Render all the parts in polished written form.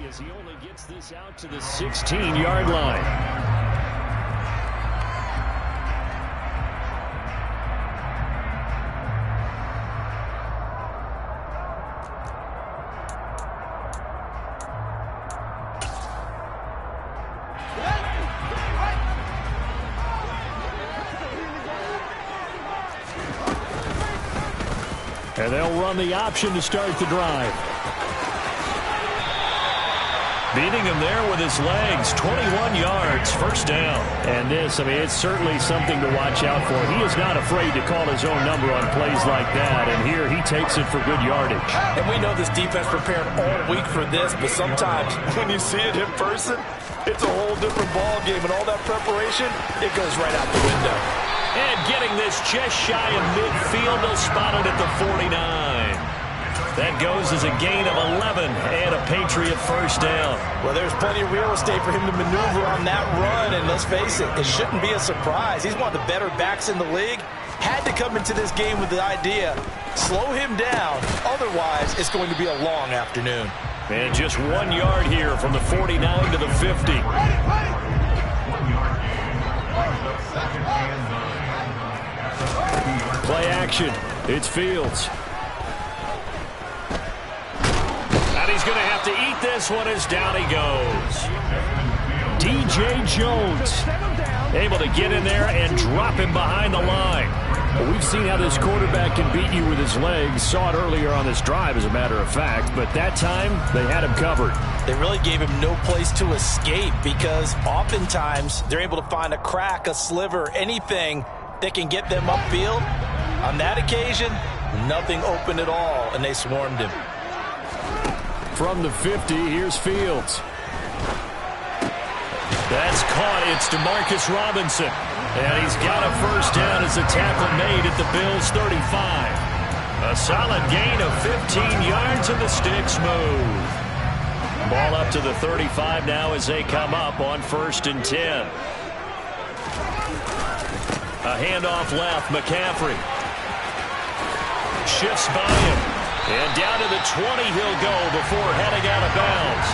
as he only gets this out to the 16-yard line. And they'll run the option to start the drive. Beating him there with his legs, 21 yards, first down. And this, I mean, it's certainly something to watch out for. He is not afraid to call his own number on plays like that. And here he takes it for good yardage. And we know this defense prepared all week for this, but sometimes when you see it in person, it's a whole different ball game. And all that preparation, it goes right out the window. And getting this just shy of midfield, they'll spot it at the 49. That goes as a gain of 11 and a Patriot first down. Well, there's plenty of real estate for him to maneuver on that run, and let's face it, it shouldn't be a surprise. He's one of the better backs in the league. Had to come into this game with the idea, slow him down, otherwise it's going to be a long afternoon. And just 1 yard here from the 49 to the 50. Play action. It's Fields. And he's going to have to eat this one as down he goes. DJ Jones able to get in there and drop him behind the line. Well, we've seen how this quarterback can beat you with his legs. Saw it earlier on this drive, as a matter of fact. But that time, they had him covered. They really gave him no place to escape because oftentimes they're able to find a crack, a sliver, anything that can get them upfield. On that occasion, nothing open at all, and they swarmed him. From the 50, here's Fields. That's caught. It's DeMarcus Robinson. And he's got a first down as a tackle made at the Bills' 35. A solid gain of 15 yards, and the sticks move. Ball up to the 35 now as they come up on 1st and 10. A handoff left, McCaffrey. Shifts by him. And down to the 20 he'll go before heading out of bounds.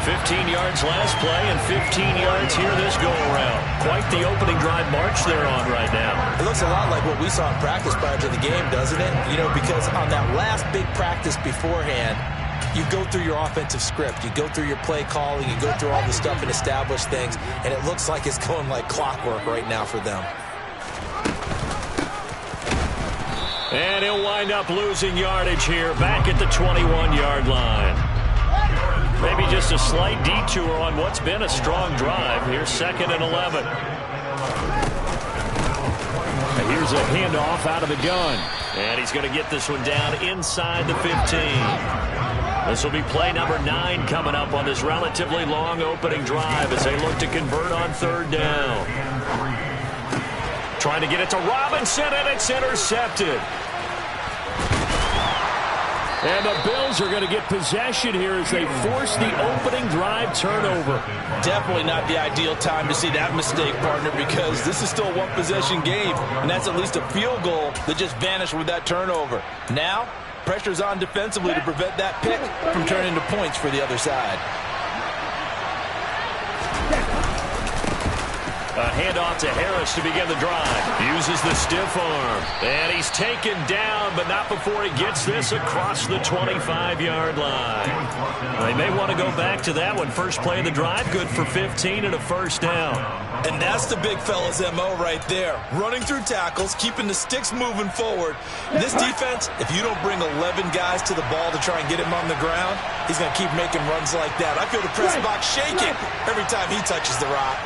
15 yards last play and 15 yards here this go-around. Quite the opening drive march they're on right now. It looks a lot like what we saw in practice prior to the game, doesn't it? You know, because on that last big practice beforehand, you go through your offensive script. You go through your play calling. You go through all the stuff and establish things. And it looks like it's going like clockwork right now for them. And he'll wind up losing yardage here back at the 21-yard line. Maybe just a slight detour on what's been a strong drive. Here's 2nd and 11. And here's a handoff out of the gun. And he's going to get this one down inside the 15. This will be play number 9 coming up on this relatively long opening drive as they look to convert on 3rd down. Trying to get it to Robinson, and it's intercepted. And the Bills are going to get possession here as they force the opening drive turnover. Definitely not the ideal time to see that mistake, partner, because this is still a one-possession game, and that's at least a field goal that just vanished with that turnover. Now, pressure's on defensively to prevent that pick from turning into points for the other side. A handoff to Harris to begin the drive. Uses the stiff arm. And he's taken down, but not before he gets this across the 25-yard line. They may want to go back to that one. First play of the drive, good for 15 and a first down. And that's the big fella's MO right there. Running through tackles, keeping the sticks moving forward. This defense, if you don't bring 11 guys to the ball to try and get him on the ground, he's going to keep making runs like that. I feel the press box shaking every time he touches the rock.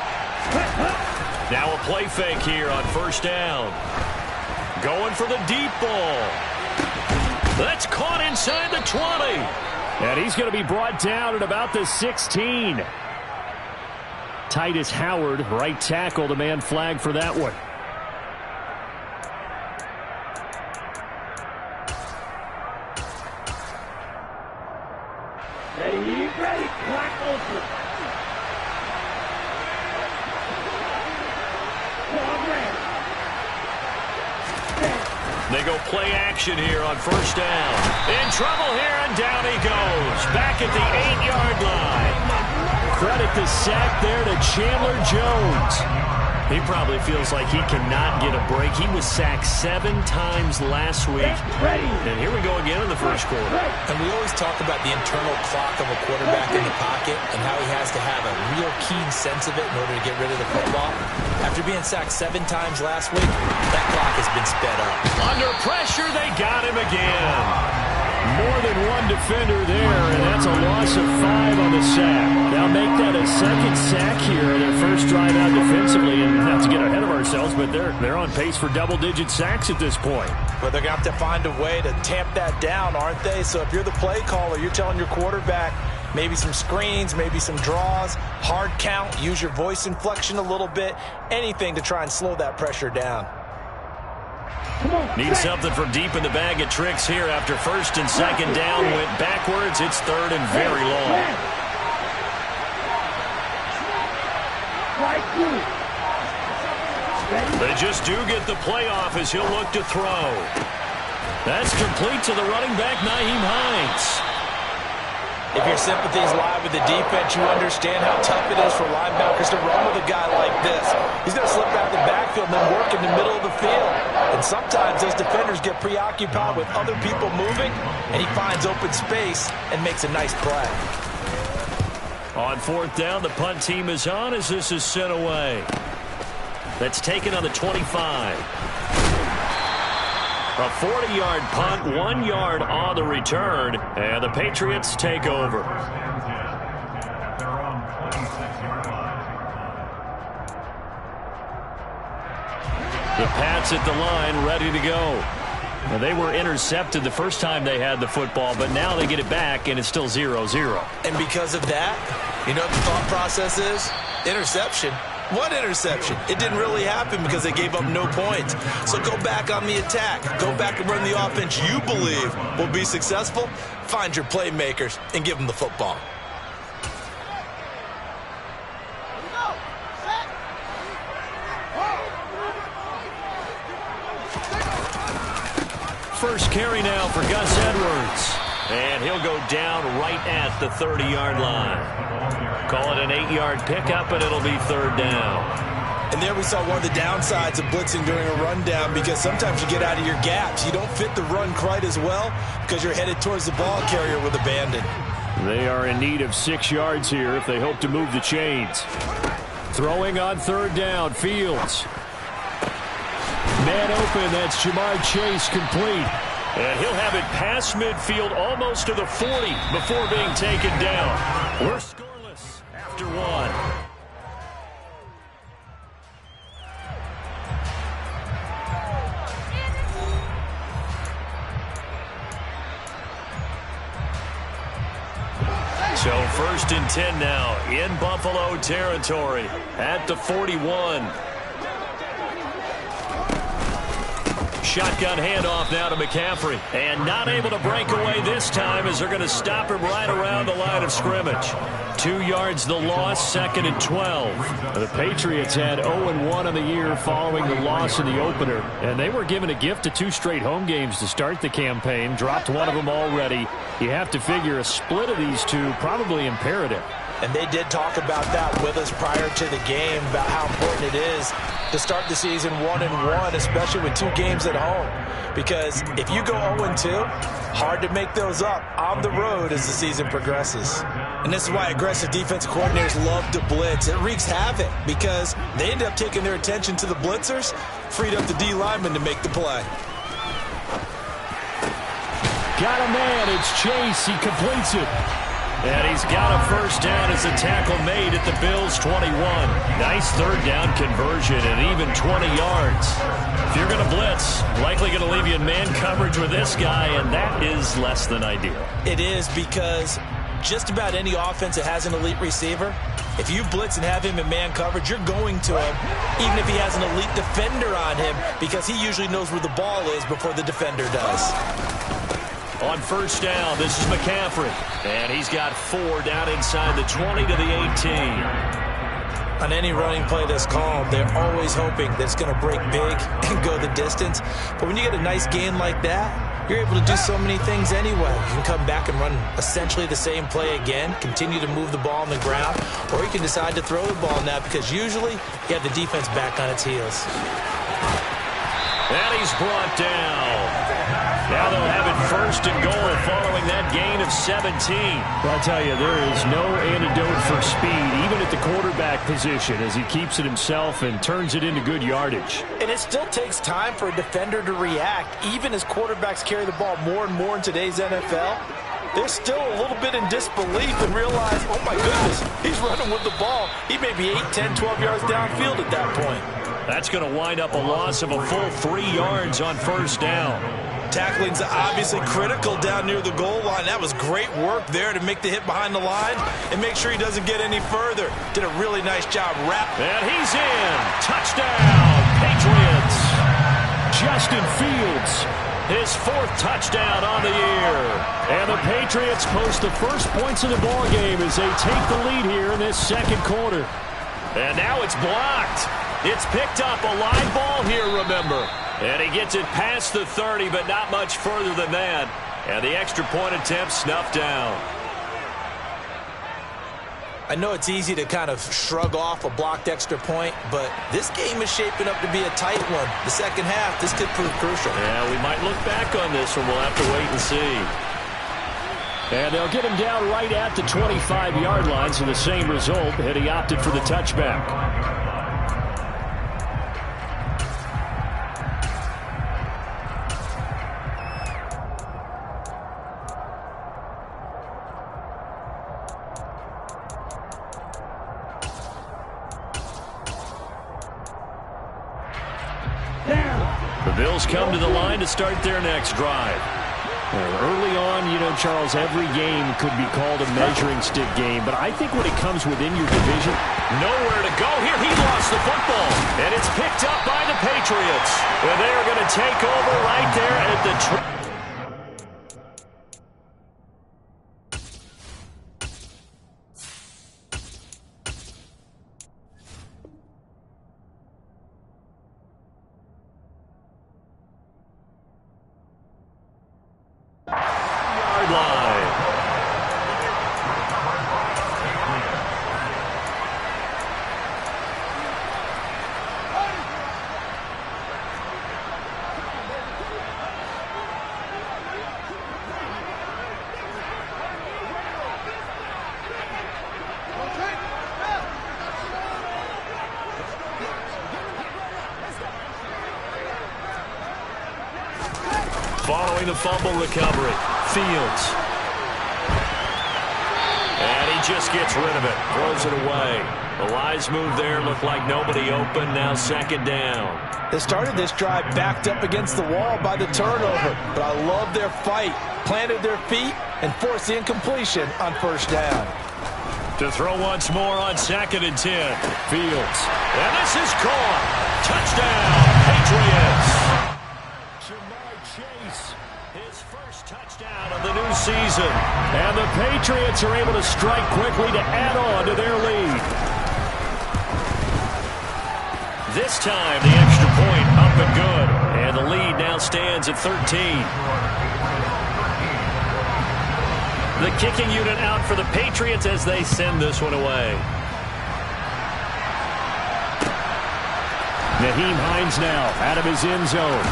Now a play fake here on 1st down. Going for the deep ball. That's caught inside the 20. And he's going to be brought down at about the 16. Titus Howard, right tackle, the man flag for that one. Ready, clock open. They go play action here on 1st down. In trouble here, and down he goes. Back at the 8-yard line. credit the sack there to Chandler Jones. He probably feels like he cannot get a break. He was sacked 7 times last week. And here we go again in the first quarter. And we always talk about the internal clock of a quarterback in the pocket and how he has to have a real keen sense of it in order to get rid of the football. After being sacked 7 times last week, that clock has been sped up. Under pressure, they got him again. More than one defender there, and that's a loss of 5 on the sack. Now make that a second sack here, their first drive out defensively, and not to get ahead of ourselves, but they're on pace for double-digit sacks at this point. But they're going to have to find a way to tamp that down, aren't they? So if you're the play caller, you're telling your quarterback maybe some screens, maybe some draws, hard count, use your voice inflection a little bit, anything to try and slow that pressure down. Need something from deep in the bag of tricks here after first and second down went backwards. It's third and very long. They just do get the playoff as he'll look to throw. That's complete to the running back, Nyheim Hines. If your sympathies lie with the defense, you understand how tough it is for linebackers to run with a guy like this. He's going to slip out of the backfield and then work in the middle of the field. And sometimes those defenders get preoccupied with other people moving, and he finds open space and makes a nice play. On fourth down, the punt team is on as this is sent away. That's taken on the 25. A 40-yard punt, 1 yard on the return, and the Patriots take over. The Pats at the line, ready to go. Now, they were intercepted the first time they had the football, but now they get it back, and it's still 0-0. And because of that, you know what the thought process is? Interception. What interception? It didn't really happen because they gave up no points. So go back on the attack. Go back and run the offense you believe will be successful. Find your playmakers and give them the football. First carry now for Gus Edwards. And he'll go down right at the 30-yard line. Call it an 8-yard pickup, and it'll be third down. And there we saw one of the downsides of blitzing during a rundown, because sometimes you get out of your gaps. You don't fit the run quite as well because you're headed towards the ball carrier with abandon. They are in need of 6 yards here if they hope to move the chains. Throwing on third down, Fields. Man open, that's Jamar Chase complete. And he'll have it past midfield almost to the 40 before being taken down. We're scoreless after one. So first and 10 now in Buffalo territory at the 41. Shotgun handoff now to McCaffrey. And not able to break away this time as they're going to stop him right around the line of scrimmage. 2 yards the loss, second and 12. The Patriots had 0-1 on the year following the loss in the opener. And they were given a gift of 2 straight home games to start the campaign. Dropped one of them already. You have to figure a split of these two probably imperative. And they did talk about that with us prior to the game, about how important it is to start the season 1-1, especially with 2 games at home. Because if you go 0-2, hard to make those up on the road as the season progresses. And this is why aggressive defensive coordinators love to blitz. It wreaks havoc because they end up taking their attention to the blitzers, freed up the D lineman to make the play. Got a man, it's Chase, he completes it. And he's got a first down as the tackle made at the Bills' 21. Nice third down conversion and even 20 yards. If you're going to blitz, likely going to leave you in man coverage with this guy, and that is less than ideal. It is, because just about any offense that has an elite receiver, if you blitz and have him in man coverage, you're going to him, even if he has an elite defender on him, because he usually knows where the ball is before the defender does. On first down, this is McCaffrey. And he's got 4 down inside the 20 to the 18. On any running play that's called, they're always hoping that it's going to break big and go the distance. But when you get a nice gain like that, you're able to do so many things anyway. You can come back and run essentially the same play again, continue to move the ball on the ground, or you can decide to throw the ball now because usually you have the defense back on its heels. And he's brought down. Now they'll have it first and goal following that gain of 17. Well, I'll tell you, there is no antidote for speed, even at the quarterback position, as he keeps it himself and turns it into good yardage. And it still takes time for a defender to react, even as quarterbacks carry the ball more and more in today's NFL. They're still a little bit in disbelief and realize, oh my goodness, he's running with the ball. He may be 8, 10, 12 yards downfield at that point. That's going to wind up a loss of a full 3 yards on first down. Tackling's obviously critical down near the goal line. That was great work there to make the hit behind the line and make sure he doesn't get any further. Did a really nice job wrapping. And he's in. Touchdown, Patriots. Justin Fields, his 4th touchdown on the year. And the Patriots post the first points of the ball game as they take the lead here in this second quarter. And now it's blocked. It's picked up, a live ball here, remember. And he gets it past the 30, but not much further than that. And the extra point attempt snuffed down. I know it's easy to kind of shrug off a blocked extra point, but this game is shaping up to be a tight one. The second half, this could prove crucial. Yeah, we might look back on this one. We'll have to wait and see. And they'll get him down right at the 25-yard line, so the same result, and he opted for the touchback. The Bills come to the line to start their next drive. Well, early on, you know, Charles, every game could be called a measuring stick game, but I think when it comes within your division, nowhere to go here. He lost the football, and it's picked up by the Patriots. And they are going to take over right there at the following the fumble recovery. Fields. And he just gets rid of it. Throws it away. The wise move there. Looked like nobody open. Now second down. They started this drive backed up against the wall by the turnover, but I love their fight. Planted their feet and forced the incompletion on first down. To throw once more on 2nd and 10. Fields. And this is caught. Touchdown, Patriots. Touchdown of the new season. And the Patriots are able to strike quickly to add on to their lead. This time, the extra point up and good. And the lead now stands at 13. The kicking unit out for the Patriots as they send this one away. Nyheim Hines now out of his end zone.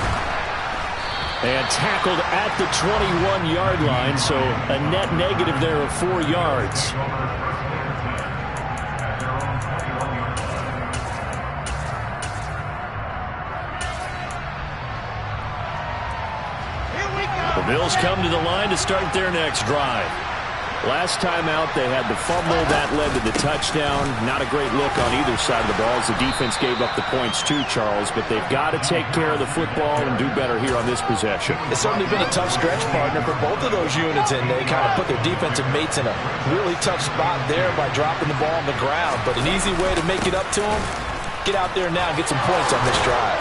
And tackled at the 21-yard line, so a net negative there of 4 yards. The Bills come to the line to start their next drive. Last time out, they had the fumble that led to the touchdown. Not a great look on either side of the ball as the defense gave up the points too, Charles. But they've got to take care of the football and do better here on this possession. It's certainly been a tough stretch, partner, for both of those units, and they kind of put their defensive mates in a really tough spot there by dropping the ball on the ground. But an easy way to make it up to them, get out there now and get some points on this drive.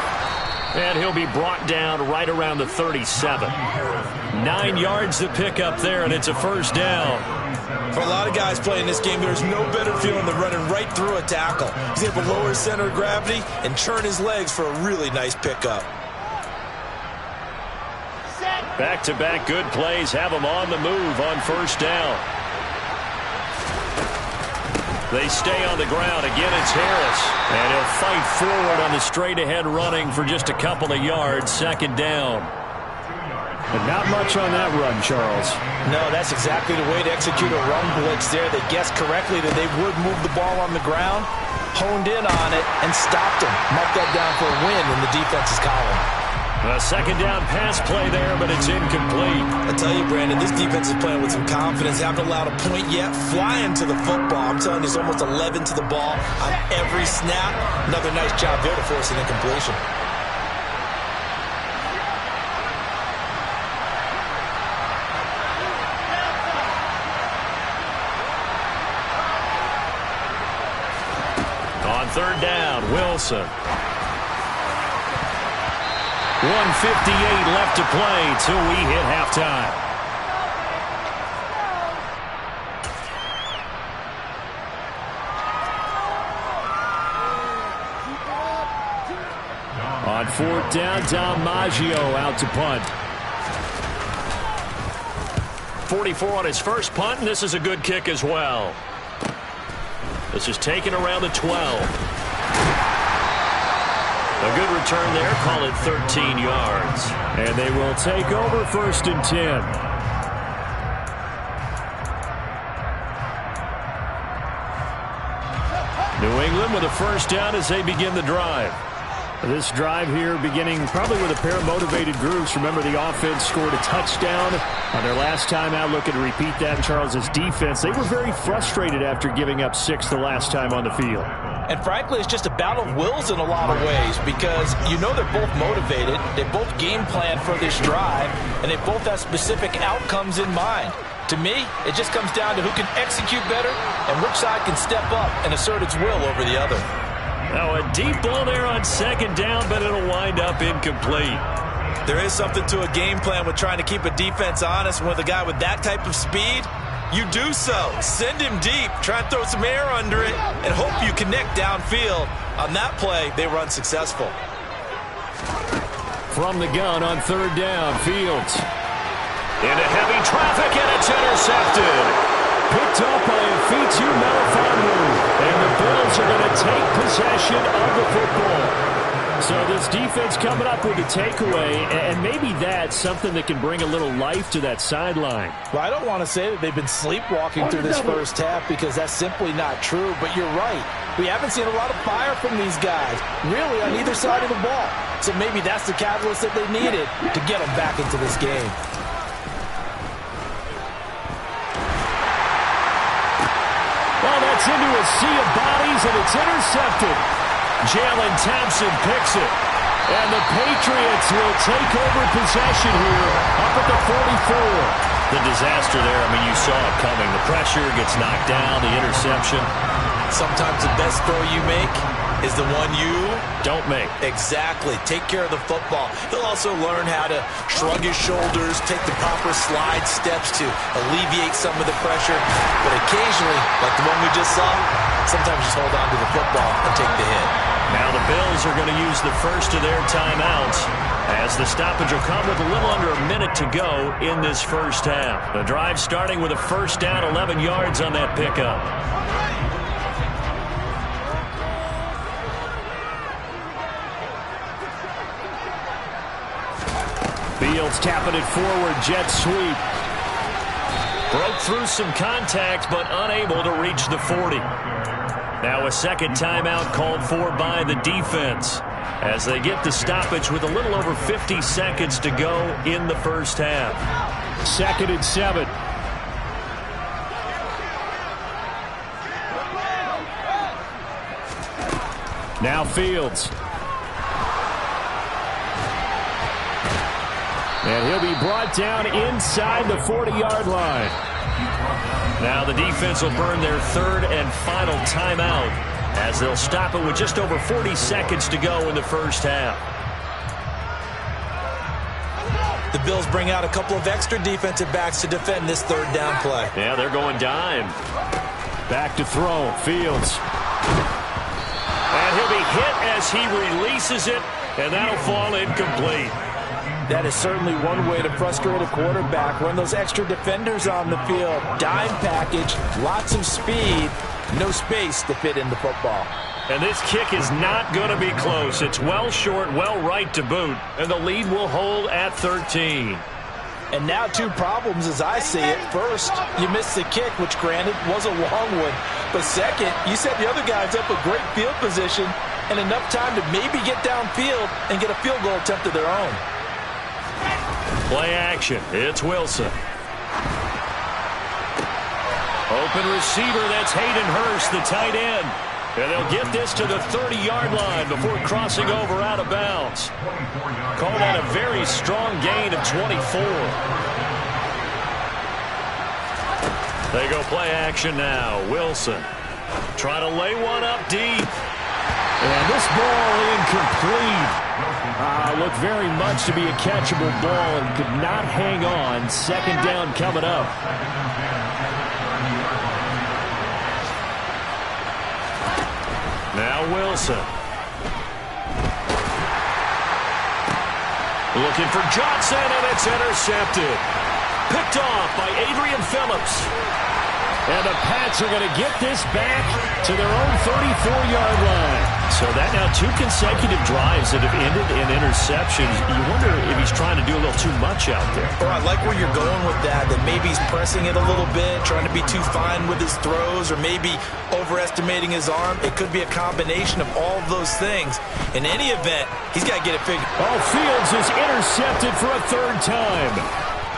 And he'll be brought down right around the 37. 9 yards to pick up there, and it's a first down. For a lot of guys playing this game, there's no better feeling than running right through a tackle. He's able to lower his center of gravity and churn his legs for a really nice pickup. Set. Back-to-back good plays have them on the move on first down. They stay on the ground. Again, it's Harris. And he'll fight forward on the straight-ahead running for just a couple of yards. Second down. But not much on that run, Charles. No, that's exactly the way to execute a run blitz there. They guessed correctly that they would move the ball on the ground, honed in on it, and stopped him. Marked that down for a win in the defense's column. A second down pass play there, but it's incomplete. I tell you, Brandon, this defense is playing with some confidence. Haven't allowed a point yet. Flying to the football. I'm telling you, it's almost 11 to the ball on every snap. Another nice job there to force an incompletion. On third down, Wilson. 1:58 left to play till we hit halftime. On fourth down, DiMaggio out to punt. 44 on his first punt, and this is a good kick as well. This is taken around the 12. A good return there. Call it 13 yards. And they will take over first and 10. New England with a first down as they begin the drive. This drive here beginning probably with a pair of motivated groups. Remember, the offense scored a touchdown on their last time out. Looking to repeat that in Charles's defense. They were very frustrated after giving up 6 the last time on the field. And frankly, it's just a battle of wills in a lot of ways because you know they're both motivated. They both game plan for this drive, and they both have specific outcomes in mind. To me, it just comes down to who can execute better and which side can step up and assert its will over the other. Now a deep ball there on second down, but it'll wind up incomplete. There is something to a game plan with trying to keep a defense honest. With a guy with that type of speed, you do so. Send him deep, try and throw some air under it, and hope you connect downfield. On that play, they were unsuccessful. From the gun on third down, Fields. Into heavy traffic, and it's intercepted. Picked up by Fitu Melifonwu, and the Bills are going to take possession of the football. So this defense coming up with a takeaway, and maybe that's something that can bring a little life to that sideline. Well, I don't want to say that they've been sleepwalking through this first half because that's simply not true, but you're right. We haven't seen a lot of fire from these guys, really, on either side of the ball. So maybe that's the catalyst that they needed to get them back into this game. Well, that's into a sea of bodies, and it's intercepted. Jalen Thompson picks it. And the Patriots will take over possession here up at the 44. The disaster there, I mean, you saw it coming. The pressure gets knocked down, the interception. Sometimes the best throw you make is the one you don't make. Exactly. Take care of the football. He'll also learn how to shrug his shoulders, take the proper slide steps to alleviate some of the pressure. But occasionally, like the one we just saw, sometimes just hold on to the football and take the hit. Now the Bills are going to use the first of their timeouts as the stoppage will come with a little under a minute to go in this first half. The drive starting with a first down, 11 yards on that pickup. Fields tapping it forward, jet sweep. Broke through some contact, but unable to reach the 40. Now a second timeout called for by the defense as they get the stoppage with a little over 50 seconds to go in the first half. 2nd and 7. Now Fields. And he'll be brought down inside the 40-yard line. Now the defense will burn their third and final timeout as they'll stop it with just over 40 seconds to go in the first half. The Bills bring out a couple of extra defensive backs to defend this third down play. Yeah, they're going dime. Back to throw, Fields. And he'll be hit as he releases it, and that'll fall incomplete. That is certainly one way to frustrate a quarterback. Run those extra defenders on the field. Dime package, lots of speed, no space to fit in the football. And this kick is not going to be close. It's well short, well right to boot. And the lead will hold at 13. And now two problems as I see it. First, you missed the kick, which granted was a long one. But second, you set the other guys up with great field position and enough time to maybe get downfield and get a field goal attempt of their own. Play action. It's Wilson. Open receiver. That's Hayden Hurst, the tight end. And they'll get this to the 30-yard line before crossing over out of bounds. Call that a very strong gain of 24. They go play action now. Wilson trying to lay one up deep. And this ball incomplete. Looked very much to be a catchable ball and could not hang on. Second down coming up. Now Wilson. Looking for Johnson, and it's intercepted. Picked off by Adrian Phillips. And the Pats are going to get this back to their own 34-yard line. So that now two consecutive drives that have ended in interceptions. You wonder if he's trying to do a little too much out there. Oh, I like where you're going with that maybe he's pressing it a little bit, trying to be too fine with his throws, or maybe overestimating his arm. It could be a combination of all of those things. In any event, he's got to get it figured. Fields is intercepted for a third time.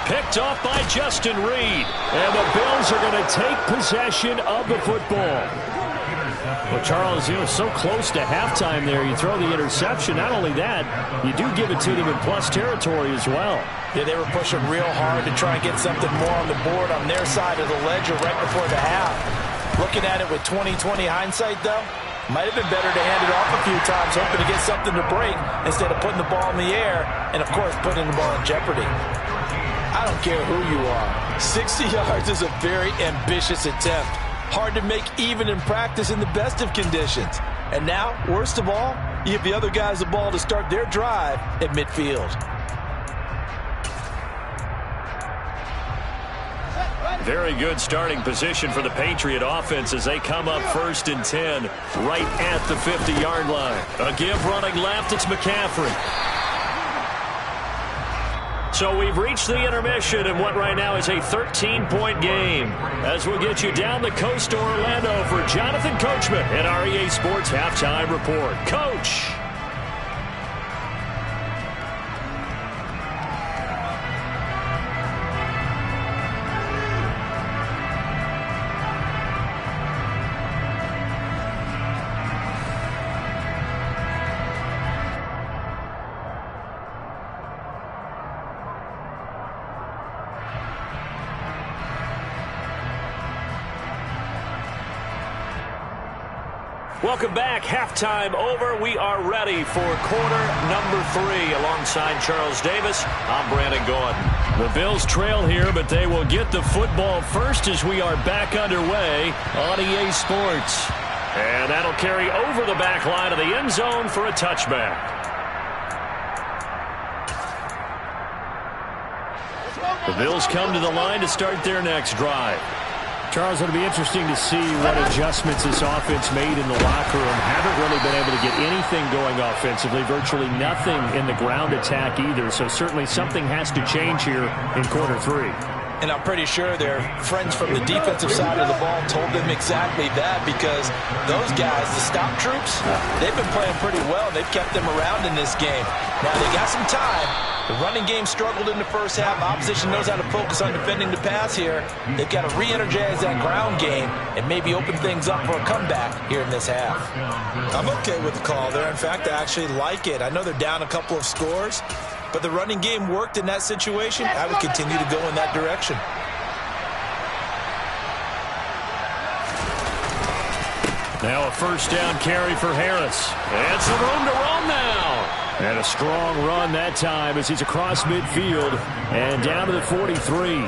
Picked off by Justin Reed. And the Bills are going to take possession of the football. Well, Charles, so close to halftime there. You throw the interception. Not only that, you do give it to them in plus territory as well. Yeah, they were pushing real hard to try and get something more on the board on their side of the ledger right before the half. Looking at it with 20/20 hindsight, though, might have been better to hand it off a few times, hoping to get something to break instead of putting the ball in the air and, of course, putting the ball in jeopardy. I don't care who you are. 60 yards is a very ambitious attempt. Hard to make even in practice in the best of conditions. And now, worst of all, you give the other guys the ball to start their drive at midfield. Very good starting position for the Patriot offense as they come up 1st and 10 right at the 50-yard line. A give running left, it's McCaffrey. So we've reached the intermission in what right now is a 13-point game. As we'll get you down the coast to Orlando for Jonathan Coachman at our EA Sports Halftime Report. Coach! Welcome back. Halftime over. We are ready for quarter number 3. Alongside Charles Davis, I'm Brandon Gordon. The Bills trail here, but they will get the football first as we are back underway on EA Sports. And that'll carry over the back line of the end zone for a touchback. The Bills come to the line to start their next drive. Charles, it'll be interesting to see what adjustments this offense made in the locker room. Haven't really been able to get anything going offensively, virtually nothing in the ground attack either. So certainly something has to change here in quarter 3. And I'm pretty sure their friends from the defensive side of the ball told them exactly that, because those guys, the stop troops, they've been playing pretty well. They've kept them around in this game. Now they got some time. The running game struggled in the first half. Opposition knows how to focus on defending the pass here. They've got to re-energize that ground game and maybe open things up for a comeback here in this half. I'm okay with the call there. In fact, I actually like it. I know they're down a couple of scores, but the running game worked in that situation. I would continue to go in that direction. Now a first down carry for Harris. And some room to run now. And a strong run that time as he's across midfield and down to the 43.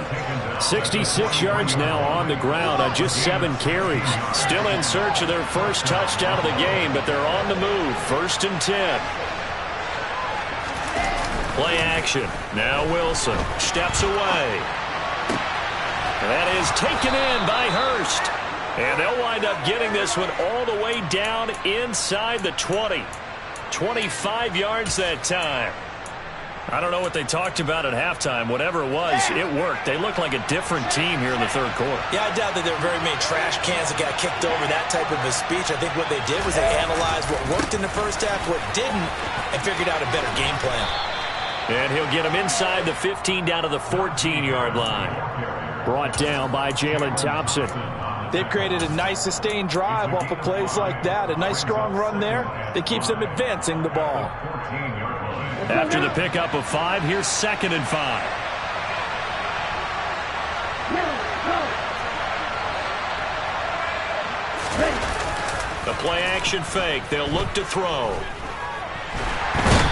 66 yards now on the ground on just 7 carries. Still in search of their first touchdown of the game, but they're on the move. 1st and 10. Play action. Now Wilson steps away. That is taken in by Hurst. And they'll wind up getting this one all the way down inside the 20. 25 yards that time. I don't know what they talked about at halftime. Whatever it was, it worked. They look like a different team here in the third quarter. Yeah, I doubt that there were very many trash cans that got kicked over, that type of a speech. I think what they did was they analyzed what worked in the first half, what didn't, and figured out a better game plan. And he'll get him inside the 15 down to the 14-yard line. Brought down by Jalen Thompson. They've created a nice sustained drive off of plays like that. A nice strong run there that keeps them advancing the ball. After the pickup of 5, here's 2nd and 5. The play action fake. They'll look to throw.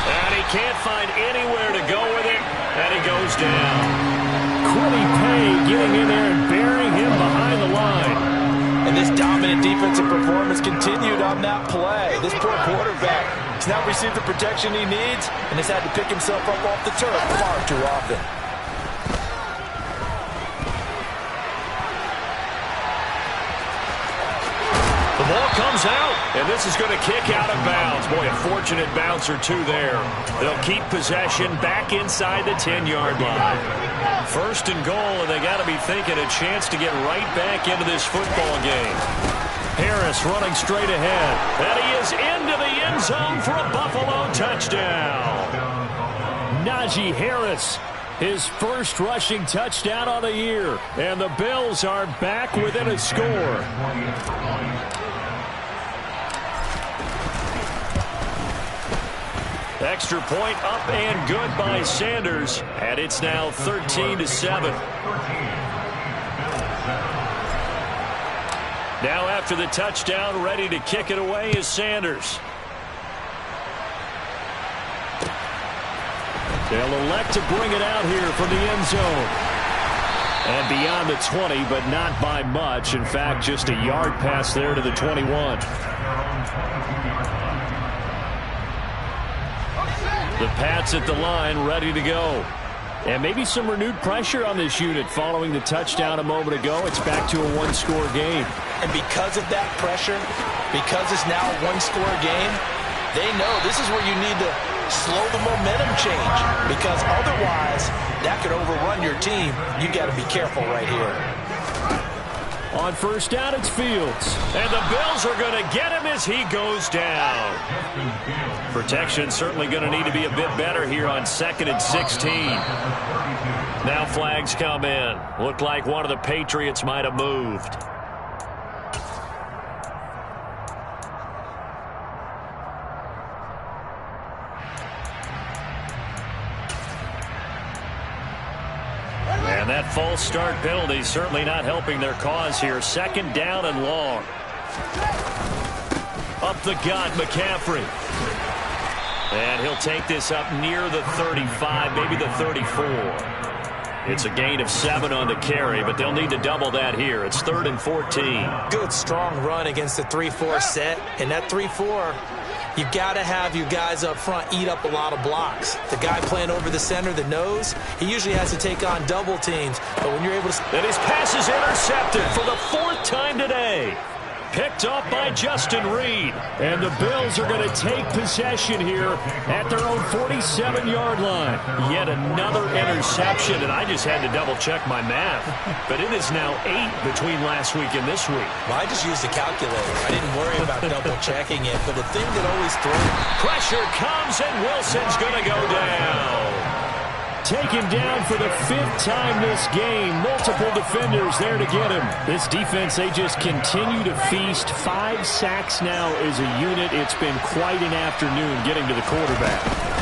And he can't find anywhere to go with it. And he goes down. Quiddy Pay getting in there and burying him behind the line. And this dominant defensive performance continued on that play. This poor quarterback has not received the protection he needs and has had to pick himself up off the turf far too often. The ball comes out, and this is going to kick out of bounds. Boy, a fortunate bounce or two there. They'll keep possession back inside the 10-yard line. 1st and goal, and they got to be thinking a chance to get right back into this football game. Harris running straight ahead. And he is into the end zone for a Buffalo touchdown. Najee Harris, his first rushing touchdown on the year. And the Bills are back within a score. Extra point up and good by Sanders. And it's now 13-7. Now after the touchdown, ready to kick it away is Sanders. They'll elect to bring it out here from the end zone. And beyond the 20, but not by much. In fact, just a yard pass there to the 21. The Pats at the line, ready to go. And maybe some renewed pressure on this unit following the touchdown a moment ago. It's back to a one-score game. And because of that pressure, because it's now a one-score game, they know this is where you need to slow the momentum change. Because otherwise, that could overrun your team. You got to be careful right here. On 1st down, it's Fields. And the Bills are going to get him as he goes down. Protection certainly going to need to be a bit better here on 2nd and 16. Now flags come in. Looked like one of the Patriots might have moved. And that false start penalty certainly not helping their cause here. 2nd down and long. Up the gut, McCaffrey. And he'll take this up near the 35, maybe the 34. It's a gain of 7 on the carry, but they'll need to double that here. It's 3rd and 14. Good, strong run against the 3-4 set. And that 3-4, you've got to have your guys up front eat up a lot of blocks. The guy playing over the center, the nose, he usually has to take on double teams. But when you're able to... And his pass is intercepted for the 4th time today. Picked off by Justin Reed. And the Bills are going to take possession here at their own 47-yard line. Yet another interception, and I just had to double-check my math. But it is now 8 between last week and this week. Well, I just used a calculator. I didn't worry about double-checking it. But the thing that always throws... Pressure comes, and Wilson's going to go down. Taken down for the 5th time this game. Multiple defenders there to get him. This defense, they just continue to feast. 5 sacks now as a unit. It's been quite an afternoon getting to the quarterback.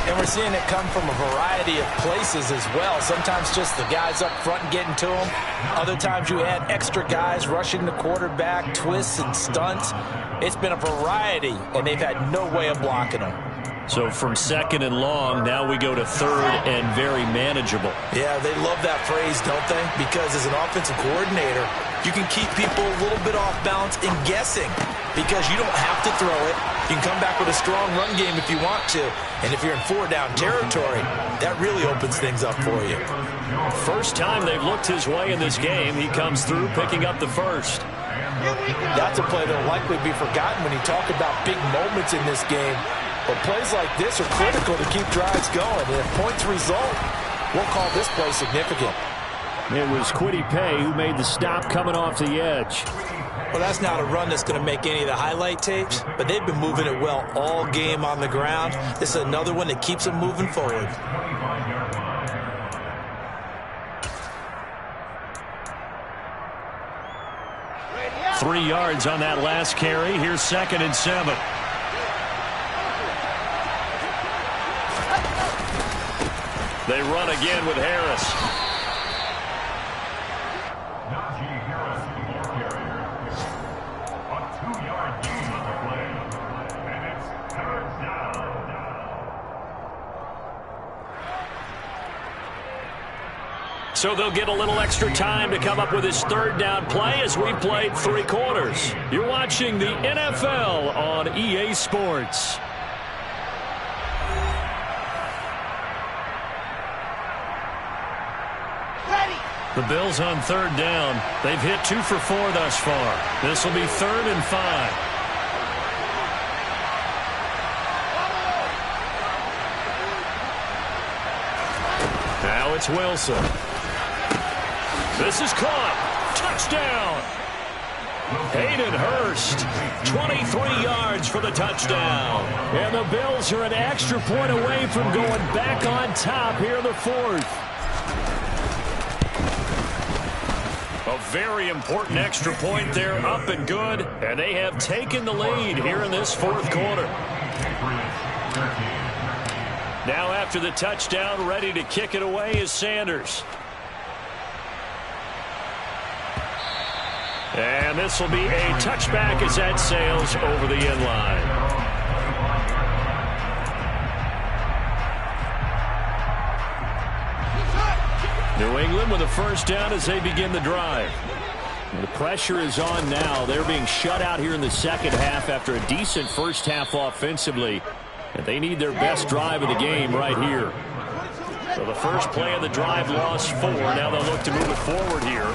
And we're seeing it come from a variety of places as well. Sometimes just the guys up front and getting to them. Other times you add extra guys rushing the quarterback, twists and stunts. It's been a variety, and they've had no way of blocking them. So from 2nd and long, now we go to 3rd and very manageable. Yeah, they love that phrase, don't they? Because as an offensive coordinator, you can keep people a little bit off balance and guessing. because you don't have to throw it. You can come back with a strong run game if you want to. And if you're in 4-down territory, that really opens things up for you. First time they've looked his way in this game, he comes through picking up the first. That's a play that will likely be forgotten when you talk about big moments in this game. But plays like this are critical to keep drives going. And if points result, we'll call this play significant. It was Kwity Paye who made the stop coming off the edge. Well, that's not a run that's going to make any of the highlight tapes, but they've been moving it well all game on the ground. This is another one that keeps them moving forward. Three yards on that last carry. Here's 2nd and 7. They run again with Harris. So they'll get a little extra time to come up with his 3rd down play as we played 3 quarters. You're watching the NFL on EA Sports. The Bills on 3rd down. They've hit 2 for 4 thus far. This will be 3rd and 5. Now it's Wilson. This is caught. Touchdown. Hayden Hurst, 23 yards for the touchdown. And the Bills are an extra point away from going back on top here in the 4th. A very important extra point there, up and good. And they have taken the lead here in this 4th quarter. Now after the touchdown, ready to kick it away is Sanders. And this will be a touchback as that sails over the end line. New England with a 1st down as they begin the drive. The pressure is on now. They're being shut out here in the 2nd half after a decent 1st half offensively. And they need their best drive of the game right here. So the first play of the drive lost 4. Now they'll look to move it forward here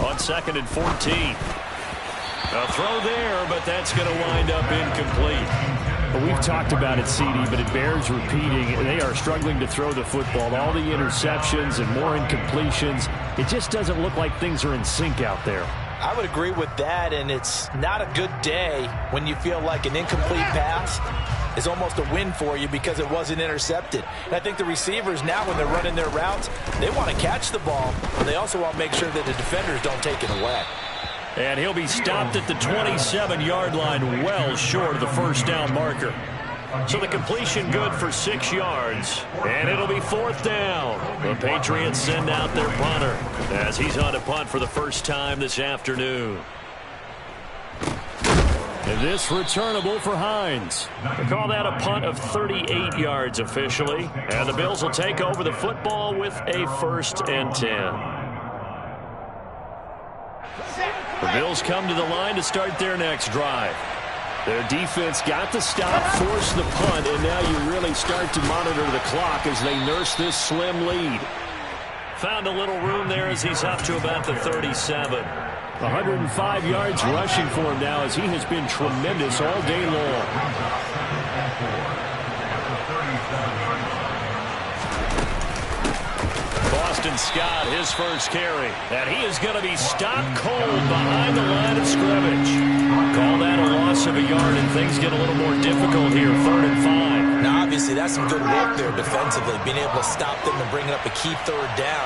on 2nd and 14. A throw there, but that's going to wind up incomplete. Well, we've talked about it, CD, but it bears repeating. They are struggling to throw the football. All the interceptions and more incompletions. It just doesn't look like things are in sync out there. I would agree with that, and it's not a good day when you feel like an incomplete pass is almost a win for you because it wasn't intercepted. And I think the receivers now, when they're running their routes, they want to catch the ball, but they also want to make sure that the defenders don't take it away. And he'll be stopped at the 27-yard line, well short of the 1st down marker. So the completion good for 6 yards, and it'll be 4th down. The Patriots send out their punter as he's on to punt for the first time this afternoon. And this returnable for Hines. They call that a punt of 38 yards officially, and the Bills will take over the football with a 1st and 10. The Bills come to the line to start their next drive. Their defense got the stop, forced the punt, and now you really start to monitor the clock as they nurse this slim lead. Found a little room there as he's up to about the 37. 105 yards rushing for him now as he has been tremendous all day long. Boston Scott, his first carry. And he is going to be stopped cold behind the line of scrimmage. Call that a loss of a yard, and things get a little more difficult here, 3rd and 5. Now, obviously, that's some good work there defensively, being able to stop them and bring up a key 3rd down.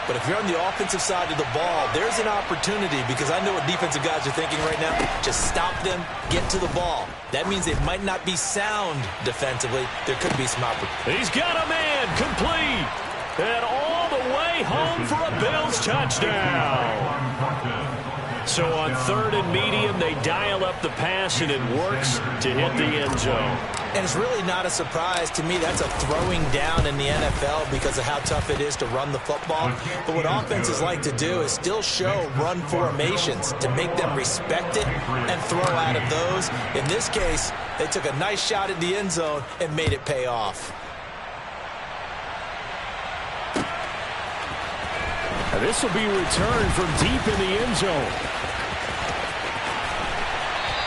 But if you're on the offensive side of the ball, there's an opportunity, because I know what defensive guys are thinking right now. Just stop them, get to the ball. That means they might not be sound defensively. There could be some opportunity. He's got a man complete. And all the way home for a Bills touchdown. So on 3rd and medium, they dial up the pass, and it works to hit the end zone. And it's really not a surprise to me. That's a throwing down in the NFL because of how tough it is to run the football. But what offenses like to do is still show run formations to make them respect it and throw out of those. In this case, they took a nice shot at the end zone and made it pay off. And this will be returned from deep in the end zone.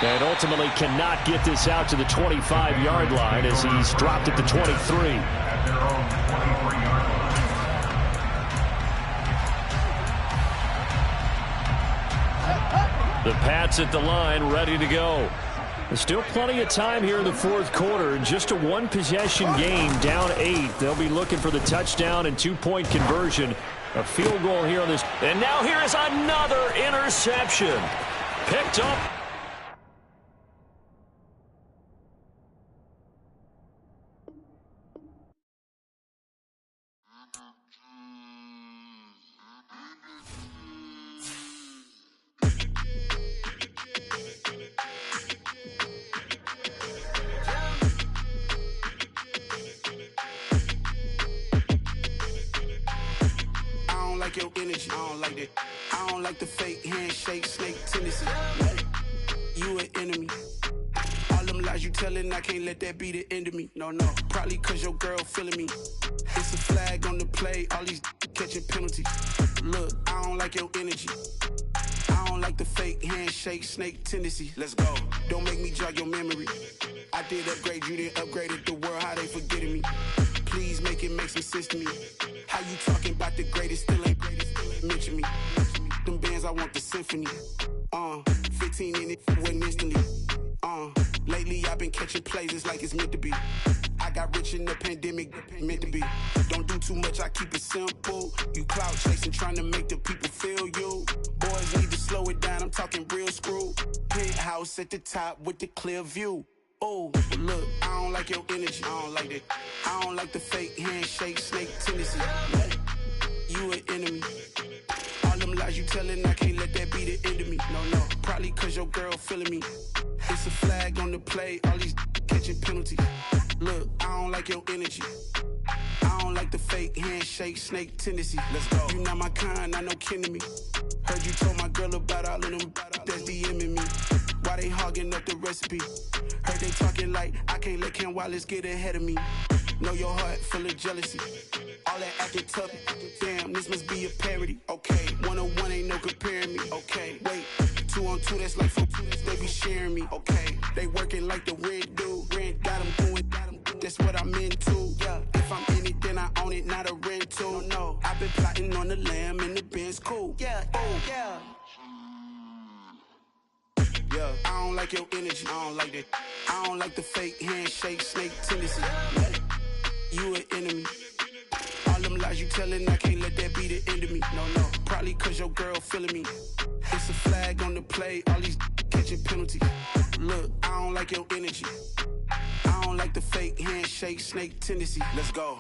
And ultimately cannot get this out to the 25-yard line as he's dropped at the 23. The Pats at the line, ready to go. There's still plenty of time here in the 4th quarter. Just a one-possession game, down 8. They'll be looking for the touchdown and 2-point conversion. A field goal here on this. And now here is another interception. Picked up. Your energy, I don't like that. I don't like the fake handshake, snake tendency. You an enemy. All them lies you telling, I can't let that be the end of me. No, probably cause your girl feeling me. It's a flag on the play, all these catching penalties. Look, I don't like your energy. I don't like the fake handshake, snake tendency. Let's go. Don't make me jog your memory. I did upgrade, you didn't upgrade it. The world, how they forgetting me. Please make it make some sense to me. How you talking about the greatest, still ain't mention me. Them bands, I want the symphony. 15 in it, went instantly. Lately I've been catching plays, it's like it's meant to be. I got rich in the pandemic, meant to be. Don't do too much, I keep it simple. You clout chasing, trying to make the people feel you. Boys need to slow it down, I'm talking real screw. Penthouse at the top with the clear view. Oh, look, I don't like your energy. I don't like that. I don't like the fake handshake, snake tendency. You an enemy. All them lies you telling, I can't let that be the end of me. No, probably cause your girl feeling me. It's a flag on the play, all these catching penalties. Look, I don't like your energy. I don't like the fake handshake, snake tendency. Let's go. You not my kind, I know kin to me. Heard you told my girl about all of them that's DMing me. Why they hogging up the recipe? Heard they talking like I can't let Ken Wallace get ahead of me. Know your heart full of jealousy. All that acting tough, damn, this must be a parody. Okay, 1-on-1 ain't no comparing me. Okay, wait, 2-on-2, that's like 4-2, they be sharing me. Okay, they working like the rent do. Rent got them going, that's what I'm into. Yeah, if I'm in it, then I own it, not a rental. No, I've been plotting on the lamb and the Benz cool. Yeah, oh, yeah. Yeah, I don't like your energy. I don't like that. I don't like the fake handshake, snake tendency. You an enemy. All them lies you telling, I can't let that be the end of me. No, probably cause your girl feeling me. It's a flag on the play, all these catching penalties. Look, I don't like your energy. I don't like the fake handshake, snake tendency. Let's go.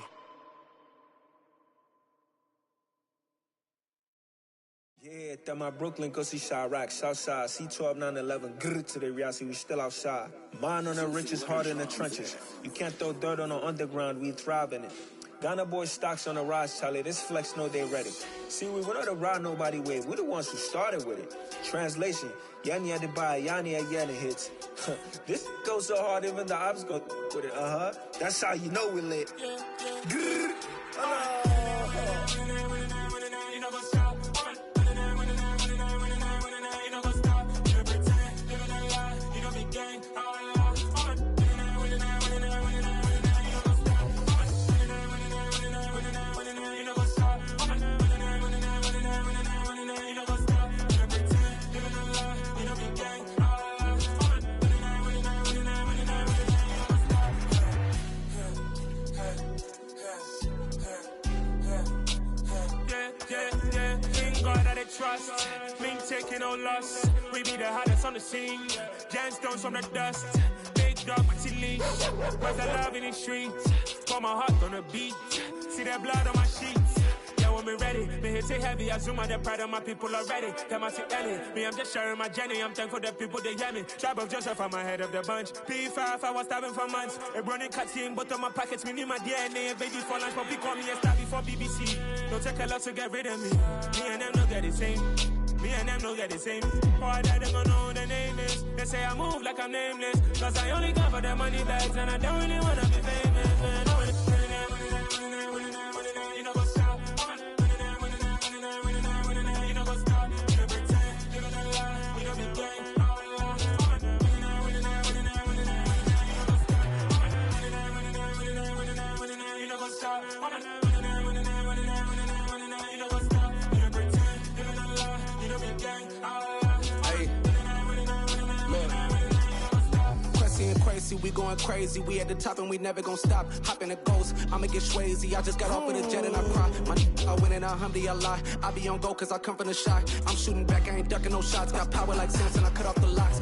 Yeah, that my Brooklyn, go see Chirac, Southside, C12, 911, grrr to the reality, we still outside. Mine on the riches, heart in the trenches. You can't throw dirt on the underground, we thrive in it. Ghana boys stocks on the rise, Charlie, this flex know they ready. See, we were not to ride nobody with, we're the ones who started with it. Translation, Yanni had to buy, Yanni had Yanni hits. This goes so hard, even the ops go with it, That's how you know we lit. Grrr, trust, me taking no loss. We be the hottest on the scene. Gemstones from the dust. Big dog with your leash. Where's the love in the streets? Got my heart on the beat. See that blood on my sheets. Yeah, we're hold me ready. Me hit it heavy, I zoom out the pride of my people already. Them I see Ellie, me I'm just sharing my journey. I'm thankful that people they hear me. Tribe of Joseph, I'm ahead of the bunch. P5, I was starving for months. A running cutscene, but on my pockets, me need my DNA. Baby for lunch, but we call me a star before BBC. Don't take a lot to get rid of me. Me and them don't get the same. Me and them don't get the same. Oh, I died, they gonna know who the name is. They say I move like I'm nameless. Cause I only come for the money bags, and I don't really wanna be famous, man. You know what's up? You know what's up? You know pretend, living a lie. We don't be gang. You know what's up? We going crazy, we at the top and we never gonna stop. Hop in a ghost, I'ma get swayzy. I just got off with a jet and I cry. My I win and I humdy a lot. I be on go cause I come from the shot. I'm shooting back, I ain't ducking no shots. Got power like Samson, I cut off the locks.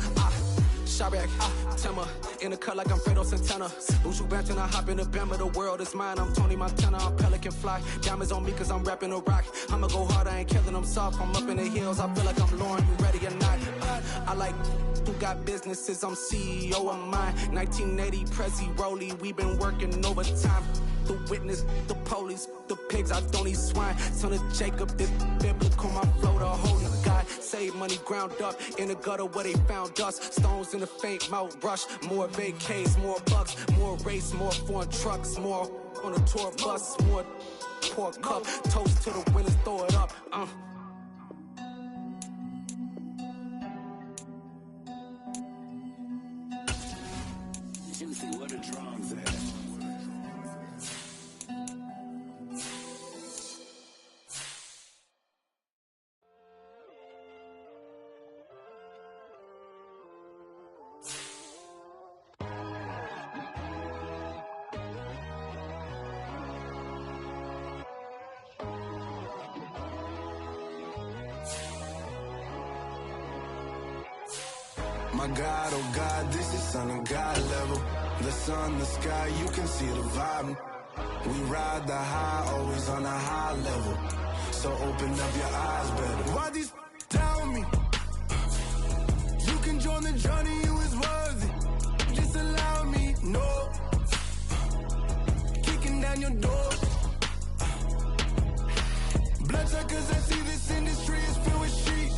Chirac, Timmer, in the cut like I'm Fredo Santana. Uju Benton, I hop in the Bama, the world is mine. I'm Tony Montana, I'm Pelican Fly. Diamonds on me cause I'm rapping a rock. I'ma go hard, I ain't killing them soft. I'm up in the hills, I feel like I'm Lauren, you ready or not? I like who got businesses, I'm CEO of mine. 1980 Prezi Rolly, we been working overtime. The witness, the police, the pigs, I don't eat swine. Son of Jacob, this biblical, my flow, the holy God. Save money ground up in the gutter where they found us. Stones in the faint Mount Rush. More vacays, more bucks, more race, more foreign trucks, more on a tour bus, more pour cup. Toast to the winners, throw it up. Where the drums at? My God, oh God, this is Son of God level. The sun, the sky, you can see the vibe. We ride the high, always on a high level. So open up your eyes better. Why these tell me? You can join the journey, you is worthy. Just allow me, no. Kicking down your door. Bloodsuckers, I see this industry is filled with sheep.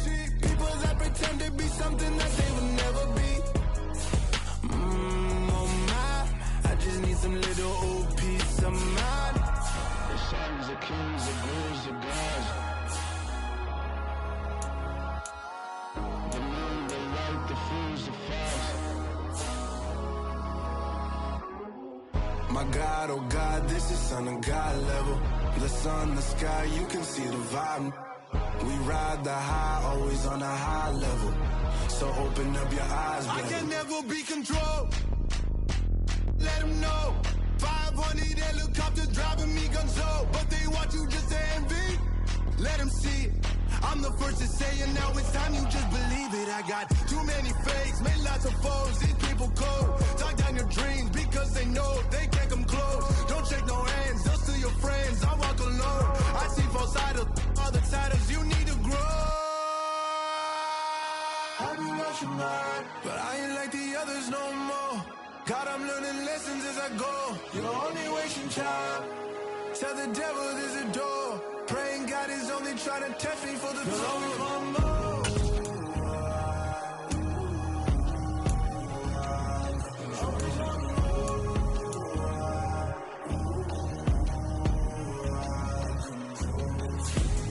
People that pretend to be something that they will never be. Just need some little old peace of mind. The sons of kings, the girls of gods. The moon, the light, the fools, the fast. My God, oh God, this is Son of God level. The sun, the sky, you can see the vibe. We ride the high, always on a high level. So open up your eyes, baby. I can never be controlled. Let them know 500 helicopters driving me gonzo, but they want you just to envy. Let them see it. I'm the first to say it, now it's time you just believe it. I got too many fakes, made lots of foes. These people cold. Talk down your dreams because they know they can't come close. Don't shake no hands, they'll steal your friends. I walk alone. I see false idols, all the titles you need to grow. I be watching mine, but I ain't like the others no more. God, I'm learning lessons as I go. You're only wasting time. Tell the devil there's a door. Praying God is only trying to test me for the glory.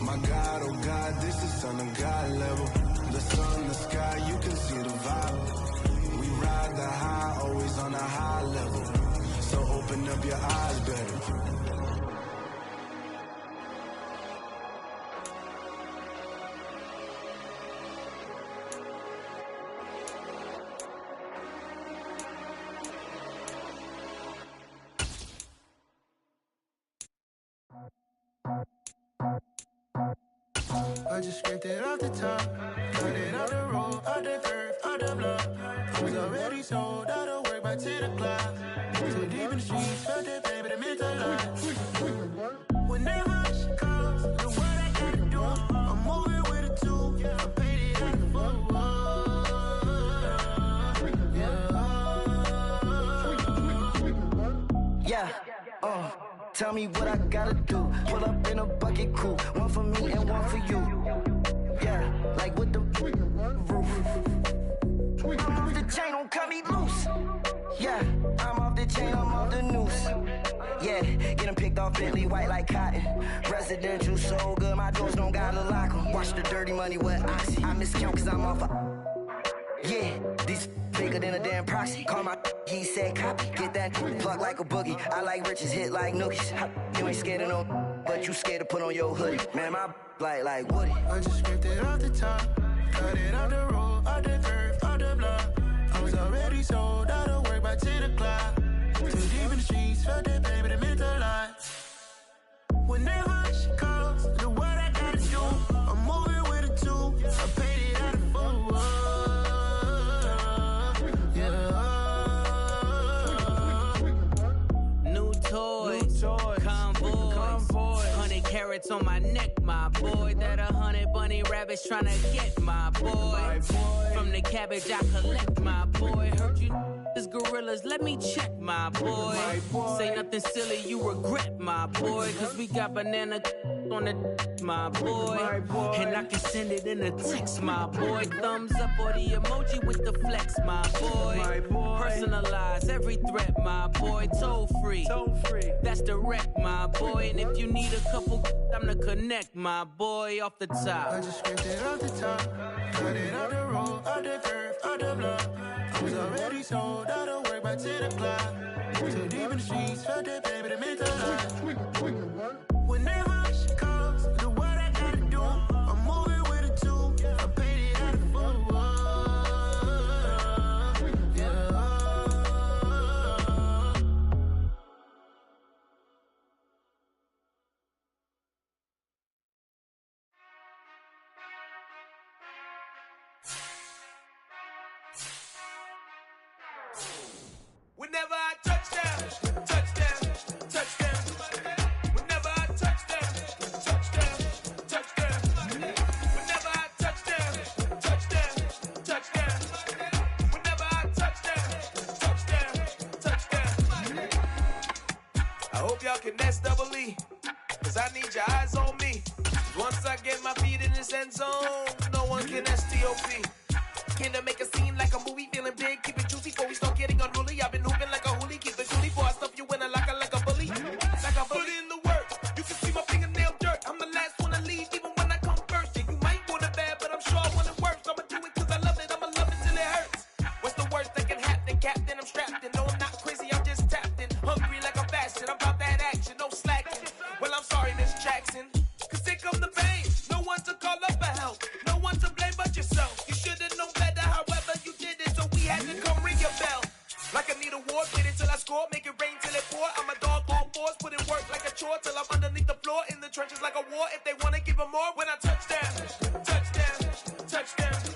My God, oh God, this is Son of God level. The sun, the sky, you can see the vibe. Ride the high, always on a high level. So open up your eyes better. I just scraped it off the top, cut it off the road, out the curve, out the block. I was already sold, out of work by 10 o'clock. So deep in the streets, felt that pain, but it meant a lot. Whenever she calls, the Yeah, tell me what I gotta do. Pull up in a bucket crew, one for me and one for you. Yeah, like with the roof. I'm off the chain, don't cut me loose. Yeah, I'm off the chain, I'm off the noose. Yeah, get them picked off Bentley, white like cotton. Residential, so good, my doors don't gotta lock them. Watch the dirty money with Oxy. I miscount cause I'm off yeah, these bigger than a damn proxy. Call my he said copy. Get that plug like a boogie. I like riches, hit like nookies. You ain't scared of no, but you scared to put on your hoodie. Man, my like Woody. I just scraped it off the top. Cut it off the road, off the curve, off the block. I was already sold out of work by 10 o'clock. Too deep in the streets, felt that baby, that meant a lot. Whenever she calls, do what I gotta do. I'm moving with a two. I paid it out of four. Yeah. New toys, convoys, 100 carats on my neck, my boy. That 100 bunny rabbits tryna get my boy. From the cabbage I collect, my boy. Heard you this gorillas, let me check, my boy. Say nothing silly, you regret, my boy. Cause we got banana on the my boy. And I can send it in a text, my boy. Thumbs up or the emoji with the flex, my boy. Personalize every threat, my boy. Toll free, that's direct, my boy. And if you need a couple, I'm to connect, my boy. Off the top, I just scraped it off the top. Cut it off the road, off the curve, off the block. I was already sold out of work by 10 o'clock. Too deep in the streets, felt that baby, that meant a lot. Whenever she calls, do what I gotta do. I'm moving with a two. I paid it out of four. Yeah. Whenever I touch down, touchdown, touchdown. Whenever I touch down, touchdown, touchdown. Whenever I touch down, touchdown, touchdown. Whenever I touch down, touchdown, touchdown. I hope y'all can S-double-E, cause I need your eyes on me. Once I get my feet in this end zone, no one can S-T-O-P. Came to make a scene like a movie, feeling big, keep it juicy before we start getting unruly. I've been hooping like a hoolie, keep it coolie before I stuff you in a locker like a bully. Like a bully. Put in the work, you can see my fingernail dirt. I'm the last one to leave, even when I come first. Yeah, you might want it bad, but I'm sure I want it worse. I'ma do it cause I love it, I'ma love it till it hurts. What's the worst that can happen, Captain? I'm strapped in, no I'm not crazy, I'm just tapped in. Hungry like I'm fasting, I'm about that action, no slacking. Well, I'm sorry, Miss Jackson, cause here come the pain. No one to call up for help, no one to blame but yourself. You should've known better, however you did it, so we had to come ring your bell. Like I need a war, wait until I score, make it rain till it pour. I'm a dog on fours, put in work like a chore till I'm underneath the floor, in the trenches like a war. If they wanna give them more, when I touch down, touchdown, touchdown.